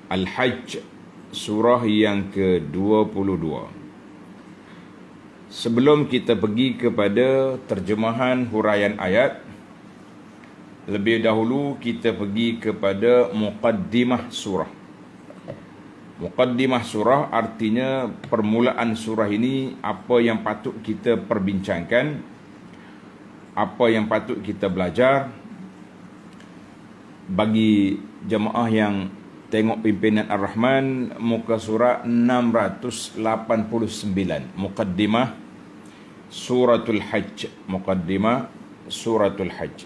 Al-Hajj, surah yang ke-22. Sebelum kita pergi kepada terjemahan huraian ayat, lebih dahulu kita pergi kepada muqaddimah surah. Muqaddimah surah artinya permulaan surah ini, apa yang patut kita perbincangkan, apa yang patut kita belajar. Bagi jemaah yang tengok pimpinan Ar-Rahman, muka surat 689, Muqaddimah Suratul Hajj. Muqaddimah Suratul Hajj.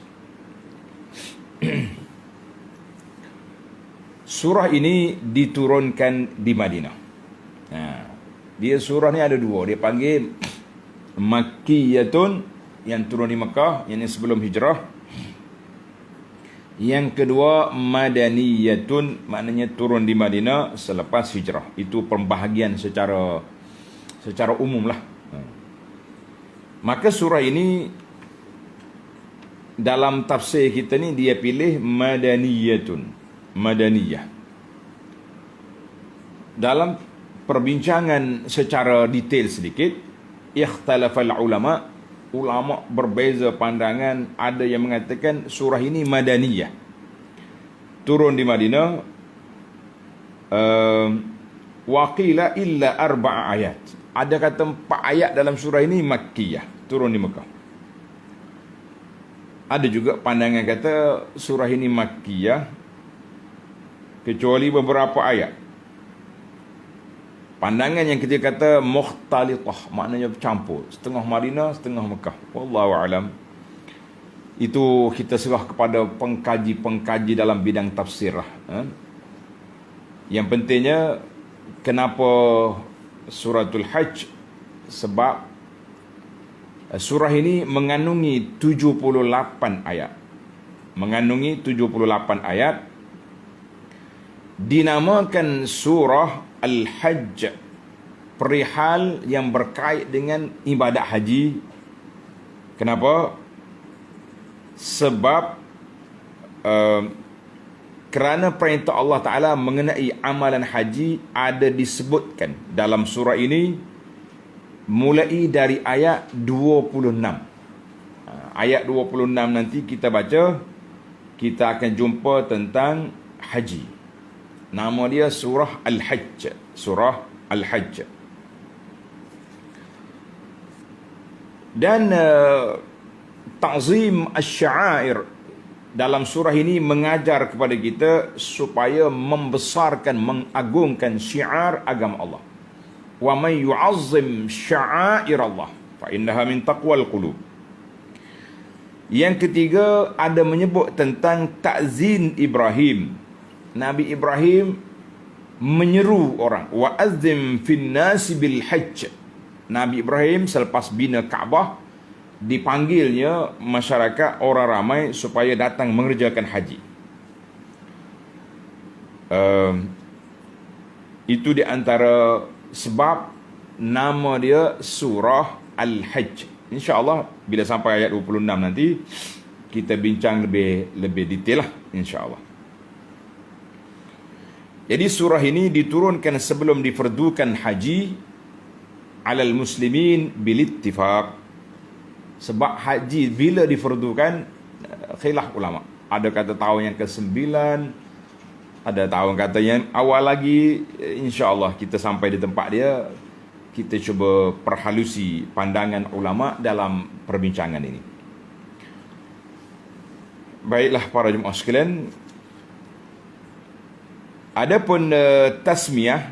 Surah ini diturunkan di Madinah. Dia surah ni ada dua. Dia panggil Makkiyatun, yang turun di Mekah, yang ini sebelum hijrah. Yang kedua Madaniyatun, maknanya turun di Madinah selepas hijrah. Itu pembahagian secara umum lah. Maka surah ini dalam tafsir kita ni dia pilih Madaniyatun, Madaniyah. Dalam perbincangan secara detail sedikit, ikhtalafal ulama berbeza pandangan. Ada yang mengatakan surah ini Madaniyah, turun di Madinah. Waqila illa 4 ayat. Ada kata 4 ayat dalam surah ini Makkiyah, turun di Mekah. Ada juga pandangan kata surah ini Makkiyah kecuali beberapa ayat. Pandangan yang ketiga kata mukhtalitah, maknanya bercampur, setengah Madinah, setengah Mekah. Wallahu alam. Itu kita serah kepada pengkaji-pengkaji dalam bidang tafsir lah. Yang pentingnya, kenapa Suratul Hajj? Sebab surah ini mengandungi 78 ayat. Mengandungi 78 ayat. Dinamakan surah Al-Hajj, perihal yang berkait dengan ibadat haji. Kenapa? Sebab kerana perintah Allah Ta'ala mengenai amalan haji ada disebutkan dalam surah ini mulai dari ayat 26. Ayat 26 nanti kita baca, kita akan jumpa tentang haji. Nama dia surah Al-Hajj. Surah Al-Hajj. Dan ta'zim asy-sya'air dalam surah ini mengajar kepada kita supaya membesarkan, mengagungkan syiar agama Allah. Wa may yu'azzim sya'air Allah fa innaha min taqwal qulub. Yang ketiga, ada menyebut tentang ta'zin Ibrahim. Nabi Ibrahim menyeru orang, wa azzim fin nasi bil hajj. Nabi Ibrahim selepas bina Kaabah dipanggilnya masyarakat, orang ramai supaya datang mengerjakan haji. Itu di antara sebab nama dia surah Al-Hajj. InsyaAllah bila sampai ayat 26 nanti kita bincang lebih detail lah, insyaAllah. Jadi surah ini diturunkan sebelum difardukan haji alal muslimin bil ittifaq. Sebab haji bila difardukan, khilaf ulama. Ada kata tahun yang ke-9, ada tahun kata yang awal lagi. InsyaAllah kita sampai di tempat dia, kita cuba perhalusi pandangan ulama dalam perbincangan ini. Baiklah para jemaah sekalian, adapun tasmiyah,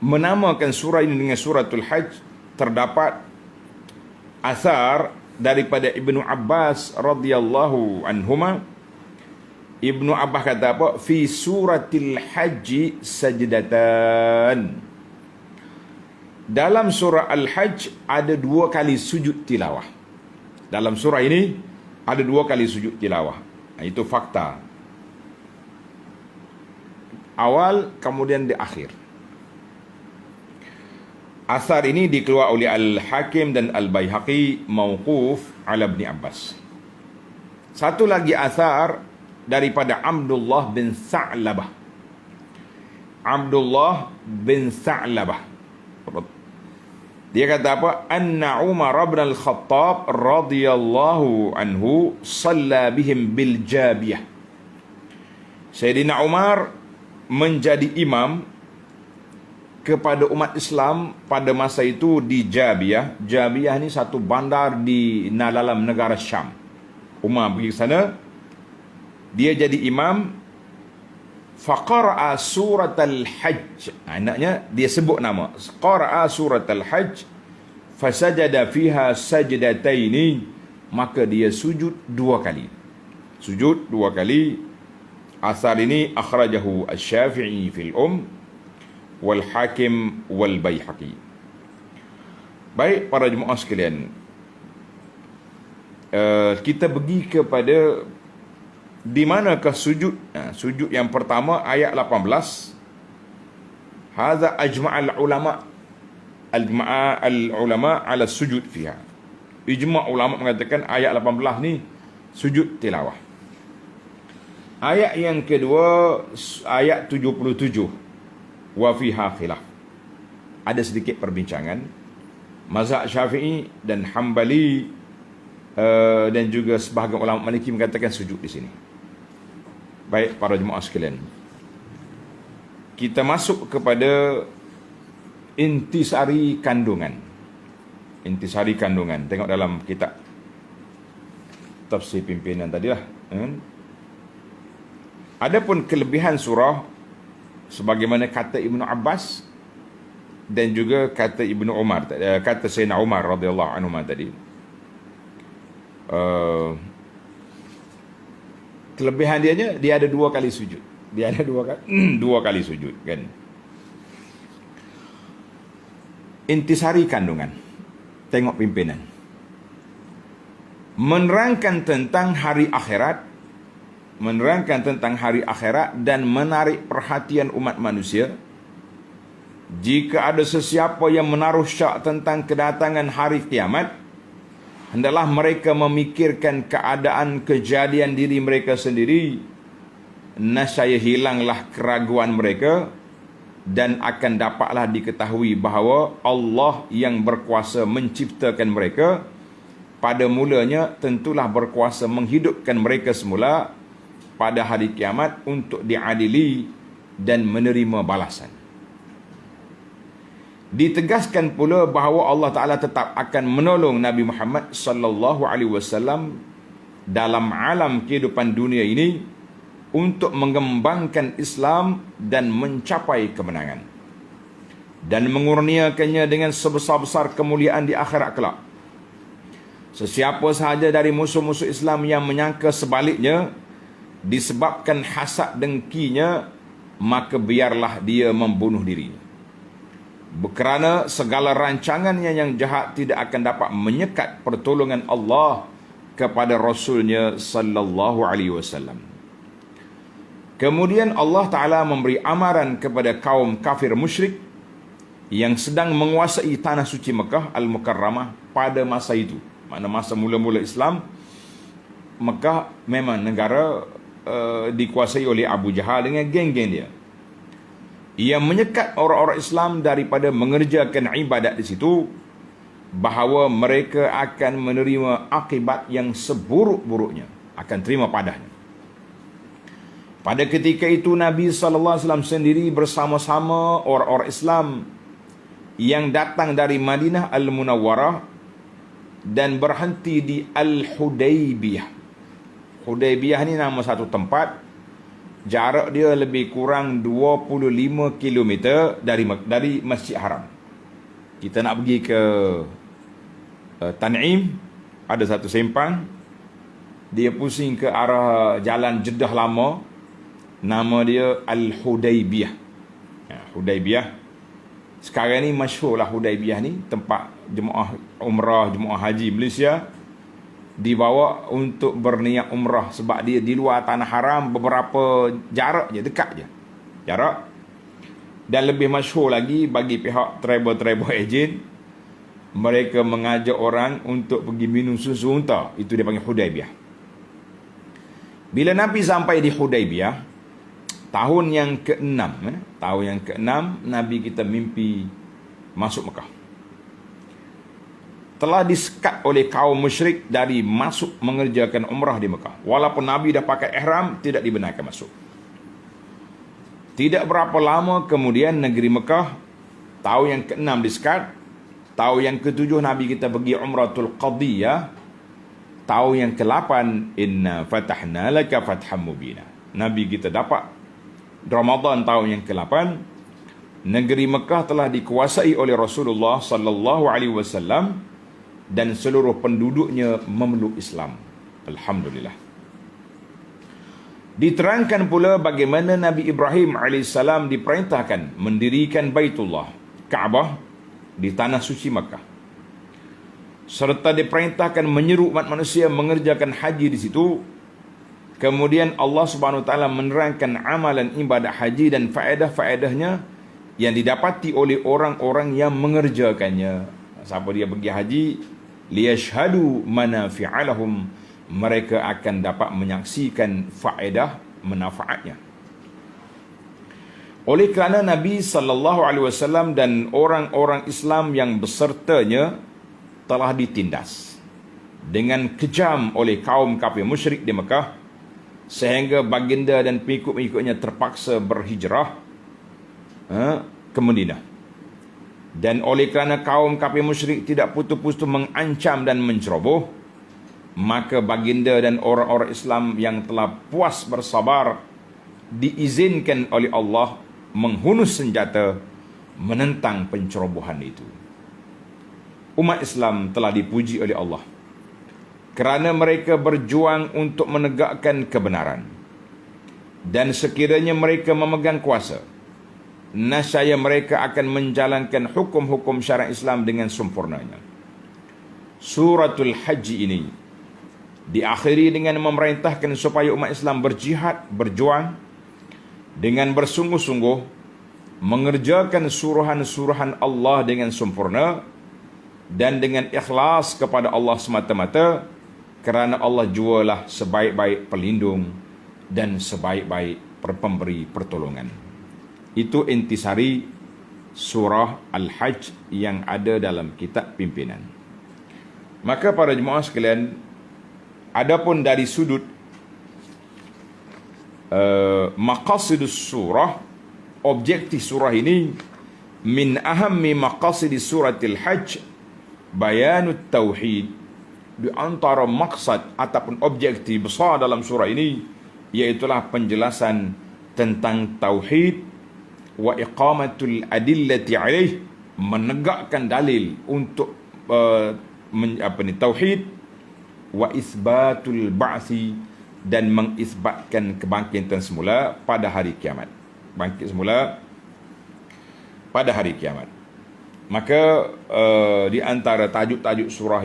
menamakan surah ini dengan suratul Hajj, terdapat asar daripada Ibnu Abbas radhiyallahu anhuma. Ibnu Abbas kata apa? Fi suratil Hajj sajdatan. Dalam surah Al-Hajj ada 2 kali sujud tilawah. Dalam surah ini ada 2 kali sujud tilawah. Itu fakta. Awal, kemudian di akhir. Asar ini dikeluar oleh Al-Hakim dan Al-Baihaqi mauquf ala Ibn Abbas. Satu lagi asar daripada Abdullah bin Tha'labah. Abdullah bin Tha'labah. Dia kata apa? Anna Umar bin Al-Khattab radhiyallahu anhu salla bihim bil Jabiyah. Sayyidina Umar menjadi imam kepada umat Islam pada masa itu di Jabiyah. Jabiyah ni satu bandar di dalam negara Syam. Umar pergi ke sana, dia jadi imam. Faqara'a surat al-hajj. Anaknya dia sebut nama. Qara'a surat al-hajj. Fasajada fiha sajdataini. Maka dia sujud 2 kali. Sujud 2 kali. Asar ini akhrajahu Asy-Syafi'i fil wal Hakim wal Baihaqi. Baik para jemaah sekalian, kita pergi kepada di manakah sujud? Sujud yang pertama ayat 18. Hadza ajma'al ulama ala sujud fiha. Ijma' ulama mengatakan ayat 18 ni sujud tilawah. Ayat yang kedua ayat 77. Wa fiha khilaf. Ada sedikit perbincangan. Mazhab Syafi'i dan Hambali dan juga sebahagian ulama Maliki mengatakan sujud di sini. Baik para jemaah sekalian, kita masuk kepada intisari kandungan. Intisari kandungan. Tengok dalam kitab tafsir pimpinan tadilah. Adapun kelebihan surah sebagaimana kata Ibnu Abbas dan juga kata Ibnu Umar, kata Sayyidina Umar radhiyallahu anhu tadi. Kelebihan dia ada 2 kali sujud. Dia ada 2 kali sujud kan. Intisari kandungan. Tengok pimpinan. Menerangkan tentang hari akhirat, dan menarik perhatian umat manusia. Jika ada sesiapa yang menaruh syak tentang kedatangan hari kiamat, hendaklah mereka memikirkan keadaan kejadian diri mereka sendiri. Nescaya hilanglah keraguan mereka dan akan dapatlah diketahui bahawa Allah yang berkuasa menciptakan mereka pada mulanya tentulah berkuasa menghidupkan mereka semula pada hari kiamat untuk diadili dan menerima balasan. Ditegaskan pula bahawa Allah Ta'ala tetap akan menolong Nabi Muhammad sallallahu alaihi wasallam dalam alam kehidupan dunia ini untuk mengembangkan Islam dan mencapai kemenangan dan mengurniakannya dengan sebesar-besar kemuliaan di akhirat kelak. Sesiapa sahaja dari musuh-musuh Islam yang menyangka sebaliknya disebabkan hasad dengkinya, maka biarlah dia membunuh diri. Kerana segala rancangannya yang jahat tidak akan dapat menyekat pertolongan Allah kepada Rasulnya sallallahu alaihi wasallam. Kemudian Allah Ta'ala memberi amaran kepada kaum kafir musyrik yang sedang menguasai tanah suci Mekah Al-Mukarramah pada masa itu. Mana masa mula-mula Islam, Mekah memang negara dikuasai oleh Abu Jahal dengan geng-geng dia. Ia menyekat orang-orang Islam daripada mengerjakan ibadat di situ, bahawa mereka akan menerima akibat yang seburuk-buruknya, akan terima padanya. Pada ketika itu Nabi SAW sendiri bersama-sama orang-orang Islam yang datang dari Madinah Al-Munawwarah dan berhenti di Al-Hudaybiyah. Hudaybiyah ni nama satu tempat. Jarak dia lebih kurang 25 km dari Masjid Haram. Kita nak pergi ke Tan'im, ada satu sempang, dia pusing ke arah jalan Jeddah lama, nama dia Al-Hudaybiyah. Hudaybiyah sekarang ni masyhur lah. Hudaybiyah ni tempat jemaah umrah, jemaah haji Malaysia dibawa untuk berniat umrah, sebab dia di luar tanah haram, beberapa jarak je, dekat je jarak. Dan lebih masyhur lagi bagi pihak travel agent, mereka mengajak orang untuk pergi minum susu unta, itu dia panggil Hudaybiyah. Bila Nabi sampai di Hudaibiyah, tahun yang ke-6, tahun yang ke-6 Nabi kita mimpi masuk Mekah. Telah disekat oleh kaum musyrik dari masuk mengerjakan umrah di Mekah. Walaupun Nabi dah pakai ihram, tidak dibenarkan masuk. Tidak berapa lama kemudian negeri Mekah, tahun yang ke-6 disekat. Tahun yang ke-7 Nabi kita pergi Umratul Qadiyah. Tahun yang ke-8, inna fatahna laka fatham mubina. Nabi kita dapat Ramadan tahun yang ke-8, negeri Mekah telah dikuasai oleh Rasulullah sallallahu alaihi wasallam dan seluruh penduduknya memeluk Islam. Alhamdulillah. Diterangkan pula bagaimana Nabi Ibrahim alaihissalam diperintahkan mendirikan Baitullah, Kaabah di tanah suci Mekah, serta diperintahkan menyeru umat manusia mengerjakan haji di situ. Kemudian Allah Subhanahu wa taala menerangkan amalan ibadah haji dan faedah-faedahnya yang didapati oleh orang-orang yang mengerjakannya. Siapa dia pergi haji, liyashhadu manafi'a lahum, mereka akan dapat menyaksikan faedah manfaatnya. Oleh kerana Nabi sallallahu alaihi wasallam dan orang-orang Islam yang besertanya telah ditindas dengan kejam oleh kaum kafir musyrik di Mekah, sehingga baginda dan pengikut-pengikutnya terpaksa berhijrah ke Madinah. Dan oleh kerana kaum kafir musyrik tidak putus-putus mengancam dan menceroboh, maka baginda dan orang-orang Islam yang telah puas bersabar diizinkan oleh Allah menghunus senjata menentang pencerobohan itu. Umat Islam telah dipuji oleh Allah kerana mereka berjuang untuk menegakkan kebenaran. Dan sekiranya mereka memegang kuasa, nescaya mereka akan menjalankan hukum-hukum syariat Islam dengan sempurnanya. Suratul Haji ini diakhiri dengan memerintahkan supaya umat Islam berjihad, berjuang dengan bersungguh-sungguh mengerjakan suruhan-suruhan Allah dengan sempurna dan dengan ikhlas kepada Allah semata-mata, kerana Allah jualah sebaik-baik pelindung dan sebaik-baik pemberi pertolongan. Itu intisari surah Al-Hajj yang ada dalam kitab pimpinan. Maka para jemaah sekalian, adapun dari sudut maqasidus surah, objektif surah ini, min ahammi maqasidis suratil Hajj bayanut tauhid. Di antara maksad ataupun objektif besar dalam surah ini, iaitulah penjelasan tentang tauhid, wa iqamatul adillati alaih, menegakkan dalil untuk tauhid, wa isbatul ba'si, dan mengisbatkan kebangkitan semula pada hari kiamat. Bangkit semula pada hari kiamat. Maka di antara tajuk-tajuk surah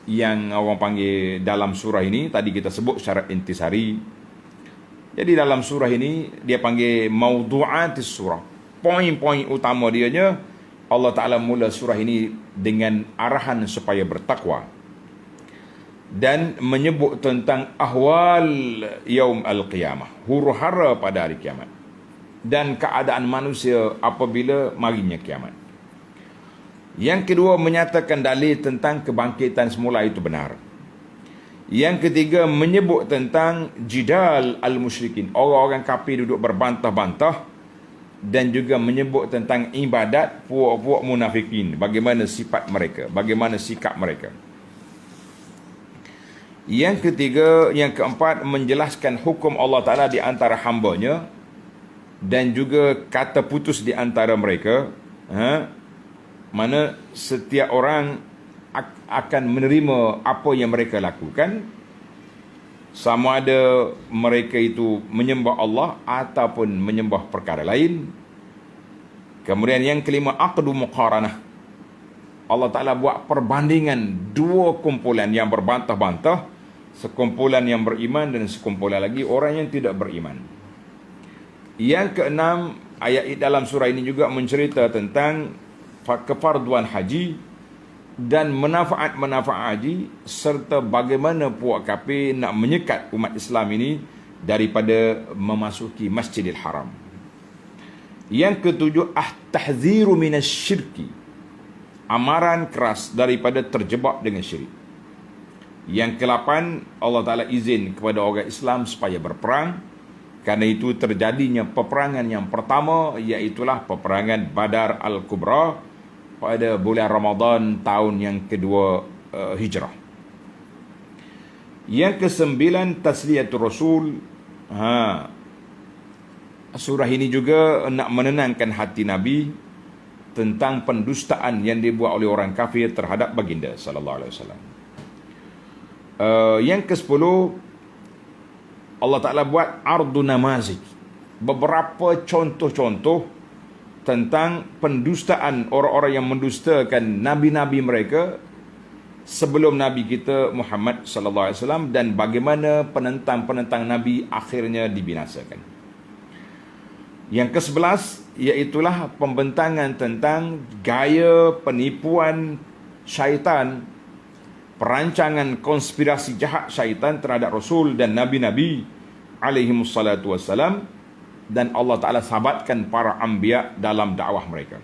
yang orang panggil dalam surah ini, tadi kita sebut secara intisari. Jadi dalam surah ini dia panggil maudu'atis surah. Poin-poin utama dianya, Allah Ta'ala mula surah ini dengan arahan supaya bertakwa dan menyebut tentang ahwal yaum al-qiyamah, huru-hara pada hari kiamat, dan keadaan manusia apabila marinya kiamat. Yang kedua, menyatakan dalil tentang kebangkitan semula itu benar. Yang ketiga, menyebut tentang jidal al-musyrikin, orang-orang kafir duduk berbantah-bantah, dan juga menyebut tentang ibadat puak-puak munafikin, bagaimana sifat mereka, bagaimana sikap mereka. Yang ketiga, yang keempat, menjelaskan hukum Allah Ta'ala di antara hambanya dan juga kata putus di antara mereka, mana setiap orang akan menerima apa yang mereka lakukan, sama ada mereka itu menyembah Allah ataupun menyembah perkara lain. Kemudian yang kelima, aqdu muqaranah. Allah Ta'ala buat perbandingan dua kumpulan yang berbantah-bantah, sekumpulan yang beriman dan sekumpulan lagi orang yang tidak beriman. Yang keenam, ayat dalam surah ini juga mencerita tentang kefarduan haji dan manfaat-manfaat haji, serta bagaimana puak kafir nak menyekat umat Islam ini daripada memasuki Masjidil Haram. Yang ketujuh, tahziru minasyirki, amaran keras daripada terjebak dengan syirik. Yang ke-8, Allah Ta'ala izin kepada orang Islam supaya berperang. Kerana itu terjadinya peperangan yang pertama, iaitulah peperangan Badar Al-Kubra pada bulan Ramadan tahun yang kedua Hijrah. Yang ke-9, Tasliyatul Rasul. Surah ini juga nak menenangkan hati Nabi tentang pendustaan yang dibuat oleh orang kafir terhadap baginda sallallahu alaihi wasallam. Yang ke-10, Allah Ta'ala buat ardu namazik, beberapa contoh-contoh tentang pendustaan orang-orang yang mendustakan nabi-nabi mereka sebelum Nabi kita Muhammad sallallahu alaihi wasallam, dan bagaimana penentang-penentang Nabi akhirnya dibinasakan. Yang ke-11, iaitulah pembentangan tentang gaya penipuan syaitan, perancangan konspirasi jahat syaitan terhadap Rasul dan Nabi-Nabi alaihimussalatu wassalam, dan Allah Ta'ala sabatkan para anbiya dalam dakwah mereka.